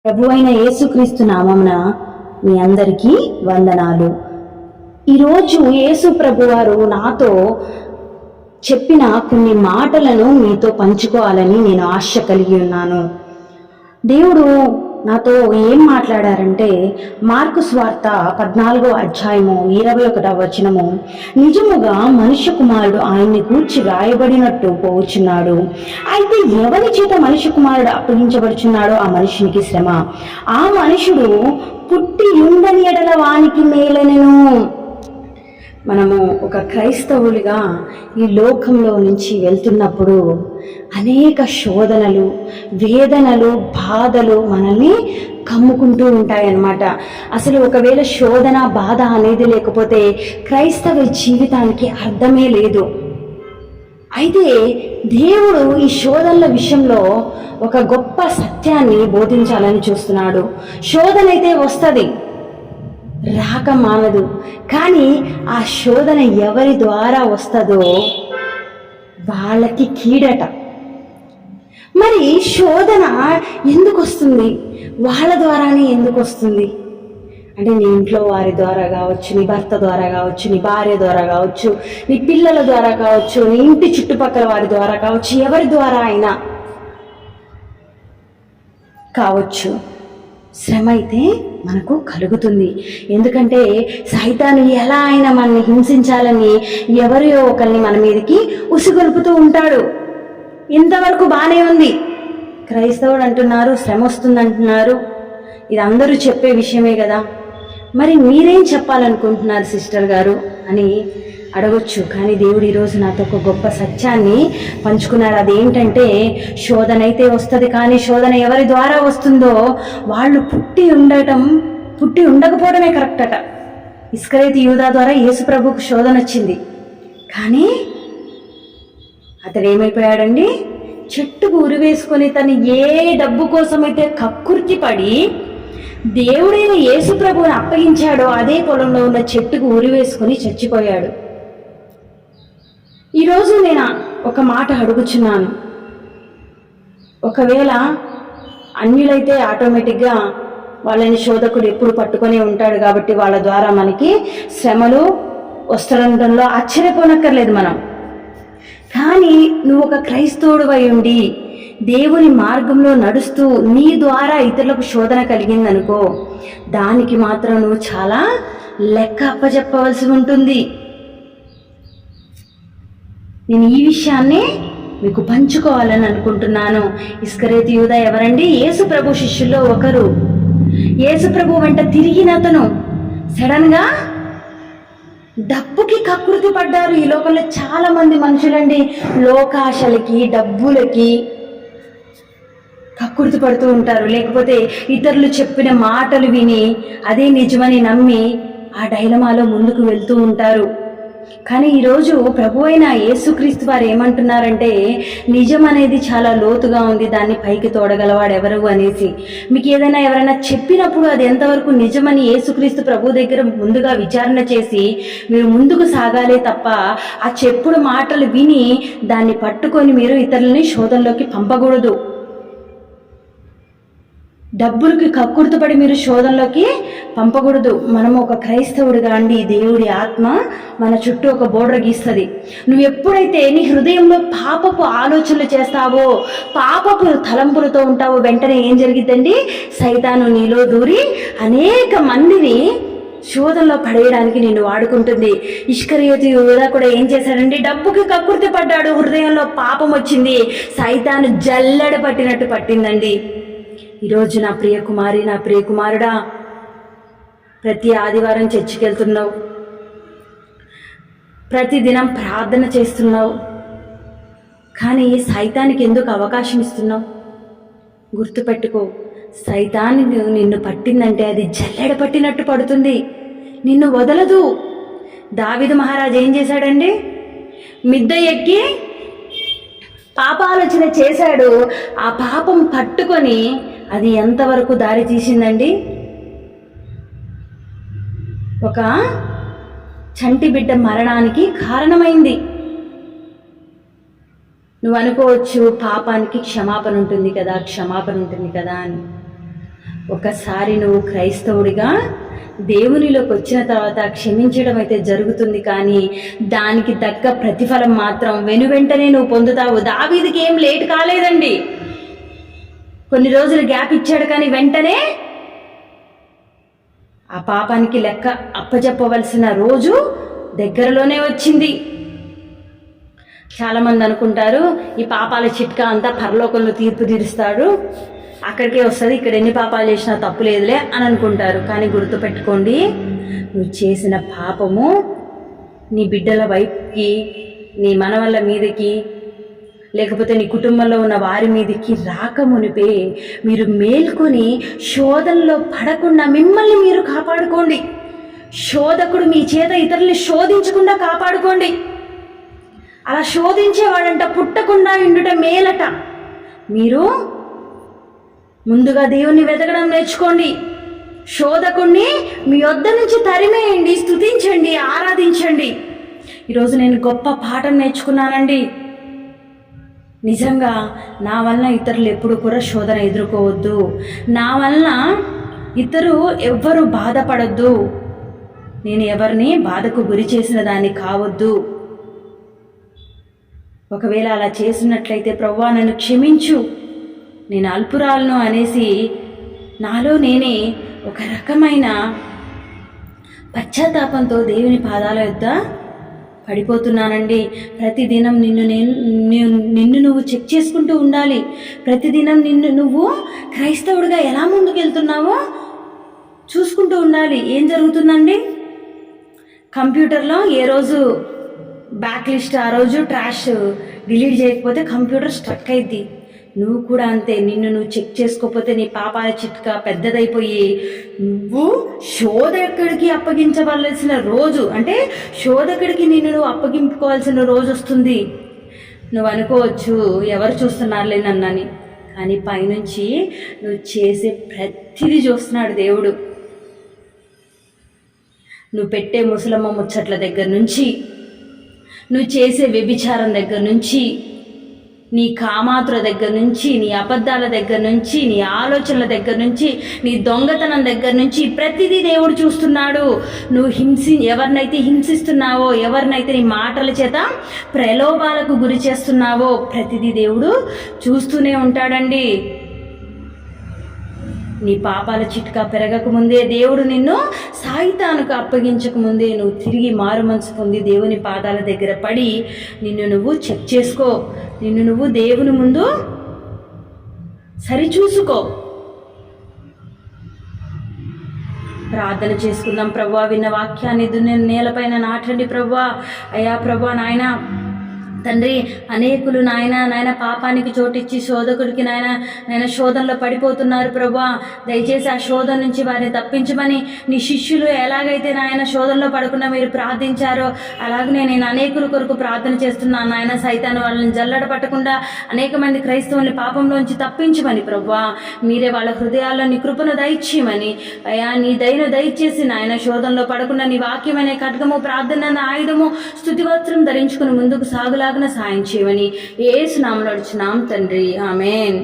ప్రభువైన యేసుక్రీస్తు నామమున మీ అందరికీ వందనాలు. ఈరోజు యేసు ప్రభువారు నాతో చెప్పిన కొన్ని మాటలను మీతో పంచుకోవాలని నేను ఆశ కలిగి ఉన్నాను. దేవుడు నాతో ఏం మాట్లాడారంటే, మార్కు స్వార్త 14వ అధ్యాయము 21వ వచనము, నిజముగా మనుష్య కుమారుడు ఆయన్ని గూర్చి రాయబడినట్టు పోవుచున్నాడు. అయితే ఎవరి చేత మనుష్య కుమారుడు అప్పగించబడుచున్నాడో ఆ మనుషునికి శ్రమ, ఆ మనుషుడు పుట్టి ఉండని ఎడల వానికి మేలనెను. మనము ఒక క్రైస్తవులుగా ఈ లోకంలో నుంచి వెళ్తున్నప్పుడు అనేక శోధనలు, వేదనలు, బాధలు మనల్ని కమ్ముకుంటూ ఉంటాయన్నమాట. అసలు ఒకవేళ శోధన, బాధ అనేది లేకపోతే క్రైస్తవ జీవితానికి అర్థమే లేదు. అయితే దేవుడు ఈ శోధనల విషయంలో ఒక గొప్ప సత్యాన్ని బోధించాలని చూస్తున్నాడు. శోధన అయితే వస్తుంది, రాక మానదు. కానీ ఆ శోధన ఎవరి ద్వారా వస్తుందో వాళ్ళకి కీడట. మరి శోధన ఎందుకు వస్తుంది? వాళ్ళ ద్వారానే ఎందుకు వస్తుంది అంటే, నీ ఇంట్లో వారి ద్వారా కావచ్చు, నీ భర్త ద్వారా కావచ్చు, నీ భార్య ద్వారా కావచ్చు, నీ పిల్లల ద్వారా కావచ్చు, నీ ఇంటి చుట్టుపక్కల వారి ద్వారా కావచ్చు, ఎవరి ద్వారా అయినా కావచ్చు, శ్రమ అయితే మనకు కలుగుతుంది. ఎందుకంటే సైతాను ఎలా అయినా మనల్ని హింసించాలని ఎవరియో ఒకరిని మన మీదకి ఉసిగొలుపుతూ ఉంటాడు. ఇంతవరకు బాగానే ఉంది, క్రైస్తవుడు అంటున్నారు, శ్రమ వస్తుంది అంటున్నారు, ఇది అందరూ చెప్పే విషయమే కదా, మరి మీరేం చెప్పాలనుకుంటున్నారు సిస్టర్ గారు అని అడగొచ్చు. కానీ దేవుడు ఈరోజు నాతో ఒక గొప్ప సత్యాన్ని పంచుకున్నాడు. అదేంటంటే, శోధన అయితే వస్తుంది, కానీ శోధన ఎవరి ద్వారా వస్తుందో వాళ్ళు పుట్టి ఉండకపోవడమే కరెక్ట్ అట. ఇస్కరియోతు యూదా ద్వారా యేసు ప్రభువుకు శోధన వచ్చింది, కానీ అతడు ఏమైపోయాడండి? చెట్టుకు ఉరివేసుకొని తను ఏ డబ్బు కోసమైతే కక్కుర్తి పడి దేవుడైన యేసు ప్రభువుని అప్పగించాడో అదే పొలంలో ఉన్న చెట్టుకు ఉరివేసుకొని చచ్చిపోయాడు. ఈరోజు నేను ఒక మాట అడుగుచున్నాను. ఒకవేళ అన్యులైతే ఆటోమేటిక్గా వాళ్ళని శోధకుడు ఎప్పుడు పట్టుకొని ఉంటాడు కాబట్టి వాళ్ళ ద్వారా మనకి శ్రమలు వస్తుండడంలో ఆశ్చర్యపోనక్కర్లేదు మనం. కానీ నువ్వు ఒక క్రైస్తవుడివై ఉండి దేవుని మార్గంలో నడుస్తూ నీ ద్వారా ఇతరులకు శోధన కలిగిందనుకో, దానికి మాత్రం నువ్వు చాలా లెక్క అప్పచెప్పవలసి ఉంటుంది. నేను ఈ విషయాన్ని మీకు పంచుకోవాలని అనుకుంటున్నాను. ఇస్కరియోతు యూదా ఎవరండి? యేసు ప్రభు శిష్యుల్లో ఒకరు. యేసు ప్రభు వెంట తిరిగిన అతను సడన్గా డబ్బుకి కకృతి పడ్డారు. ఈ లోకంలో చాలా మంది మనుషులండి లోకాశలకి, డబ్బులకి కకృతి పడుతూ ఉంటారు. లేకపోతే ఇతరులు చెప్పిన మాటలు విని అదే నిజమని నమ్మి ఆ డైలమాలో ముందుకు వెళ్తూ ఉంటారు. కానీ ఈరోజు ప్రభు అయిన యేసుక్రీస్తు వారు ఏమంటున్నారంటే, నిజం అనేది చాలా లోతుగా ఉంది, దాన్ని పైకి తోడగలవాడు ఎవరు అనేసి. మీకు ఏదైనా ఎవరైనా చెప్పినప్పుడు అది ఎంతవరకు నిజమని యేసుక్రీస్తు ప్రభు దగ్గర ముందుగా విచారణ చేసి మీరు ముందుకు సాగాలే తప్ప ఆ చెప్పుడు మాటలు విని దాన్ని పట్టుకొని మీరు ఇతరులని శోధనలోకి పంపకూడదు. డబ్బులకి కక్కుర్తుపడి మీరు శోధనలోకి పంపకూడదు. మనము ఒక క్రైస్తవుడిగా అండి, దేవుడి ఆత్మ మన చుట్టూ ఒక బోర్డర్ గీస్తుంది. నువ్వు ఎప్పుడైతే నీ హృదయంలో పాపపు ఆలోచనలు చేస్తావో, పాపపు తలంపులతో ఉంటావో, వెంటనే ఏం జరిగిద్దండి? సైతాను నీలో దూరి అనేక మందిని శోధనలో పడేయడానికి నిన్ను వాడుకుంటుంది. ఇస్కరియోతు యూదా కూడా ఏం చేశాడండి? డబ్బుకి కక్కుర్తి పడ్డాడు, హృదయంలో పాపం వచ్చింది, సైతాను జల్లెడ పట్టినట్టు పట్టిందండి. ఈరోజు నా ప్రియ కుమారి, నా ప్రియ కుమారుడా, ప్రతి ఆదివారం చర్చికి వెళ్తున్నావు, ప్రతిదినం ప్రార్థన చేస్తున్నావు, కానీ సైతానికి ఎందుకు అవకాశం ఇస్తున్నావు? గుర్తుపెట్టుకో, సైతాన్ని నిన్ను పట్టిందంటే అది జల్లెడ పట్టినట్టు పడుతుంది, నిన్ను వదలదు. దావీదు మహారాజు ఏం చేశాడండి? మిద్ద ఎక్కి పాపాలోచన చేశాడు. ఆ పాపం పట్టుకొని అది ఎంతవరకు దారి తీసిందండి? ఒక చంటి బిడ్డ మరణానికి కారణమైంది. నువ్వు అనుకోవచ్చు, పాపానికి క్షమాపణ ఉంటుంది కదా అని. ఒకసారి నువ్వు క్రైస్తవుడిగా దేవునిలోకి వచ్చిన తర్వాత క్షమించడం అయితే జరుగుతుంది, కానీ దానికి తగ్గ ప్రతిఫలం మాత్రం వెనువెంటనే నువ్వు పొందుతావు. దావీదుకి ఏం లేట్ కాలేదండి, కొన్ని రోజులు గ్యాప్ ఇచ్చాడు, కానీ వెంటనే ఆ పాపానికి లెక్క అప్పచెప్పవలసిన రోజు దగ్గరలోనే వచ్చింది. చాలామంది అనుకుంటారు ఈ పాపాల చిట్కా అంతా పరలోకంలో తీర్పు తీరుస్తాడు, అక్కడికే వస్తుంది, ఇక్కడ ఎన్ని పాపాలు చేసినా తప్పు లేదులే అని అనుకుంటారు. కానీ గుర్తుపెట్టుకోండి, నువ్వు చేసిన పాపము నీ బిడ్డల వైపుకి, నీ మనవళ్ళ మీదకి, లేకపోతే నీ కుటుంబంలో ఉన్న వారి మీదకి రాకమునిపే మీరు మేల్కొని శోధనలో పడకుండా మిమ్మల్ని మీరు కాపాడుకోండి. శోధకుడు మీ చేత ఇతరుల్ని శోధించకుండా కాపాడుకోండి. అలా శోధించేవాడంట పుట్టకుండా ఉండుట మేలట. మీరు ముందుగా దేవుణ్ణి వెతకడం నేర్చుకోండి. శోధకుణ్ణి మీ వద్ద నుంచి తరిమేయండి, స్తుతించండి, ఆరాధించండి. ఈరోజు నేను గొప్ప పాఠం నేర్చుకున్నానండి. నిజంగా నా వలన ఇతరులు ఎప్పుడు కూడా శోధన ఎదుర్కోవద్దు, నా వలన ఇతరు ఎవ్వరూ బాధపడొద్దు, నేను ఎవరిని బాధకు గురి చేసిన దాన్ని కావద్దు. ఒకవేళ అలా చేసినట్లయితే ప్రభువా నన్ను క్షమించు, నేను అల్పురాలను అనేసి నాలో నేనే ఒక రకమైన పశ్చాత్తాపంతో దేవుని పాదాల యొద్ద పడిపోతున్నానండి. ప్రతిదినం నిన్ను నువ్వు చెక్ చేసుకుంటూ ఉండాలి. ప్రతిదినం నువ్వు క్రైస్తవుడిగా ఎలా ముందుకెళ్తున్నావో చూసుకుంటూ ఉండాలి. ఏం జరుగుతుందండి, కంప్యూటర్లో ఏ రోజు బ్యాక్ లిస్ట్, ఆ రోజు ట్రాష్ డిలీట్ చేయకపోతే కంప్యూటర్ స్ట్రక్ అయింది. నువ్వు కూడా అంతే, నిన్ను నువ్వు చెక్ చేసుకోకపోతే నీ పాపాల చిట్కా పెద్దదైపోయి నువ్వు శోధకుడికి అప్పగించవలసిన రోజు, అంటే శోధకుడికి నిన్ను నువ్వు అప్పగింపుకోవాల్సిన రోజు వస్తుంది. నువ్వు అనుకోవచ్చు ఎవరు చూస్తున్నారులే నన్నని, కానీ పైనుంచి నువ్వు చేసే ప్రతిదీ చూస్తున్నాడు దేవుడు. నువ్వు పెట్టే ముసలమ్మ ముచ్చట్ల దగ్గర నుంచి, నువ్వు చేసే వ్యభిచారం దగ్గర నుంచి, నీ కామాతుల దగ్గర నుంచి, నీ అబద్ధాల దగ్గర నుంచి, నీ ఆలోచనల దగ్గర నుంచి, నీ దొంగతనం దగ్గర నుంచి ప్రతిదీ దేవుడు చూస్తున్నాడు. నువ్వు ఎవరినైతే హింసిస్తున్నావో, ఎవరినైతే నీ మాటల చేత ప్రలోభాలకు గురి చేస్తున్నావో ప్రతిదీ దేవుడు చూస్తూనే ఉంటాడండి. నీ పాపాల చిట్కా పెరగకముందే, దేవుడు నిన్ను సాయితానుకు అప్పగించకముందే నువ్వు తిరిగి మారు మనసు పొంది దేవుని పాదాల దగ్గర పడి నిన్ను నువ్వు చెక్ చేసుకో, నిన్ను నువ్వు దేవుని ముందు సరిచూసుకో. ప్రార్థన చేసుకుందాం. ప్రభువా, విన్న వాక్యాన్ని నేలపైన నాటండి ప్రభువా. అయ్యా ప్రభువా, నాయన తండ్రి, అనేకులు నాయన పాపానికి చోటిచ్చి శోధకుడికి నాయన శోధనలో పడిపోతున్నారు ప్రభువా. దయచేసి ఆ శోధన నుంచి వారిని తప్పించమని నీ శిష్యులు ఎలాగైతే నాయన శోధనలో పడకుండా మీరు ప్రార్థించారో అలాగనే నేను అనేకుల కొరకు ప్రార్థన చేస్తున్నాను నాయన. సైతాను వాళ్ళని జల్లడ పట్టకుండా అనేక మంది క్రైస్తవుల్ని పాపంలోంచి తప్పించమని ప్రభువా. మీరే వాళ్ళ హృదయాల్లో నీ కృపను దయచేయమని, అయ్యా నీ దయను దయచేసి నాయన శోధనలో పడకుండా నీ వాక్యమనే ఖడ్గము, ప్రార్థన ఆయుధము, స్తుతి వస్త్రం ధరించుకుని ముందుకు సాగులాగిన సాయం చేయమని యేసు నామములో అడుగుచున్నాం తండ్రి, ఆమేన్.